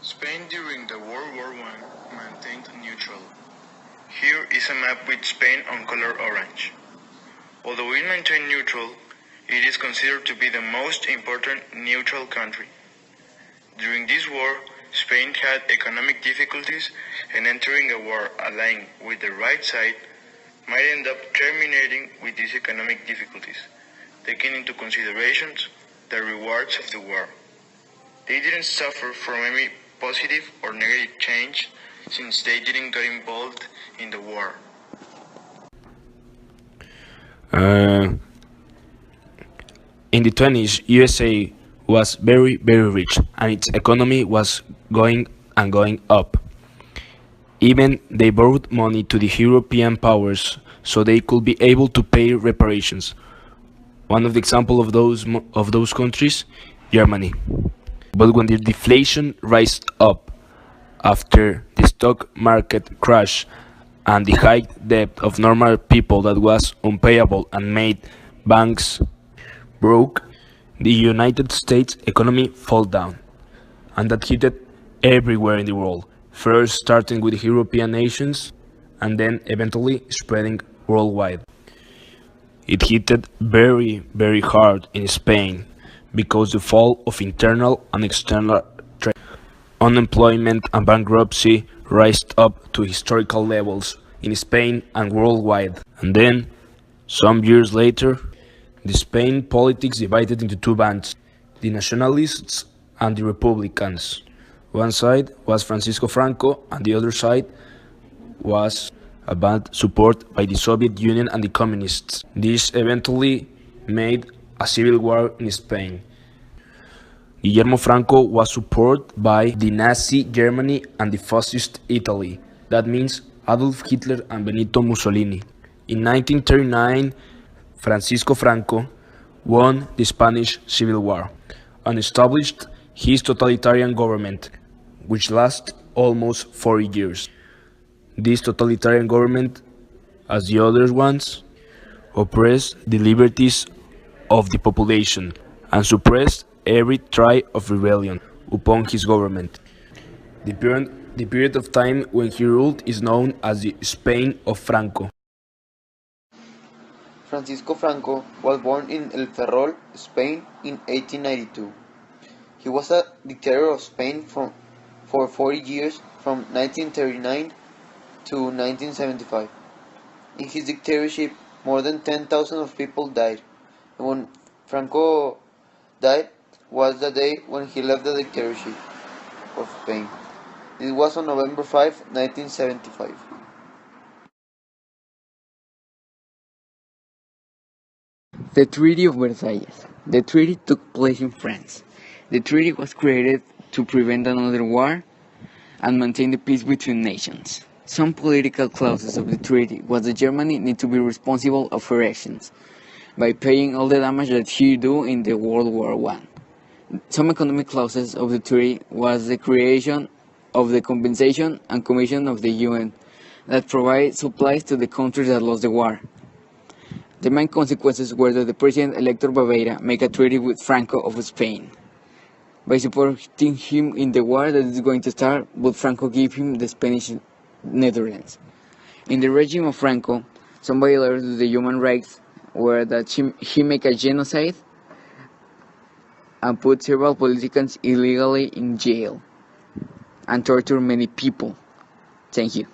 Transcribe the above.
Spain during the World War I maintained neutral. Here is a map with Spain on color orange. Although it maintained neutral, it is considered to be the most important neutral country. During this war, Spain had economic difficulties, and entering a war allying with the right side might end up terminating with these economic difficulties, taking into consideration the rewards of the war. They didn't suffer from any positive or negative change since they didn't get involved in the war. In the 20s, USA was very, very rich, and its economy was going and going up. Even they borrowed money to the European powers so they could be able to pay reparations. One of the examples of those countries, Germany. But when the deflation rised up after the stock market crash and the high debt of normal people that was unpayable and made banks broke, the United States economy fell down, and that hit it everywhere in the world, first starting with the European nations and then eventually spreading worldwide. It hit it very, very hard in Spain because the fall of internal and external trade, unemployment and bankruptcy rised up to historical levels in Spain and worldwide. And then, some years later, the Spain politics divided into two bands, the nationalists and the Republicans. One side was Francisco Franco and the other side was a band supported by the Soviet Union and the communists. This eventually made a civil war in Spain. Guillermo Franco was supported by the Nazi Germany and the fascist Italy. That means Adolf Hitler and Benito Mussolini. In 1939, Francisco Franco won the Spanish Civil War and established his totalitarian government, which lasted almost 40 years. This totalitarian government, as the other ones, oppressed the liberties of the population and suppressed every try of rebellion upon his government. The period of time when he ruled is known as the Spain of Franco. Francisco Franco was born in El Ferrol, Spain in 1892. He was a dictator of Spain for 40 years from 1939 to 1975. In his dictatorship, more than 10,000 of people died. And when Franco died was the day when he left the dictatorship of Spain. This was on November 5, 1975. The Treaty of Versailles. The treaty took place in France. The treaty was created to prevent another war and maintain the peace between nations. Some political clauses of the treaty was that Germany need to be responsible of her actions by paying all the damage that she do in the World War I. Some economic clauses of the treaty was the creation of the Compensation and Commission of the UN that provide supplies to the countries that lost the war. The main consequences were that the president Elector Bavaria make a treaty with Franco of Spain. By supporting him in the war that is going to start, would Franco give him the Spanish Netherlands. In the regime of Franco, some violators of the human rights were that he make a genocide and put several politicians illegally in jail and torture many people. Thank you.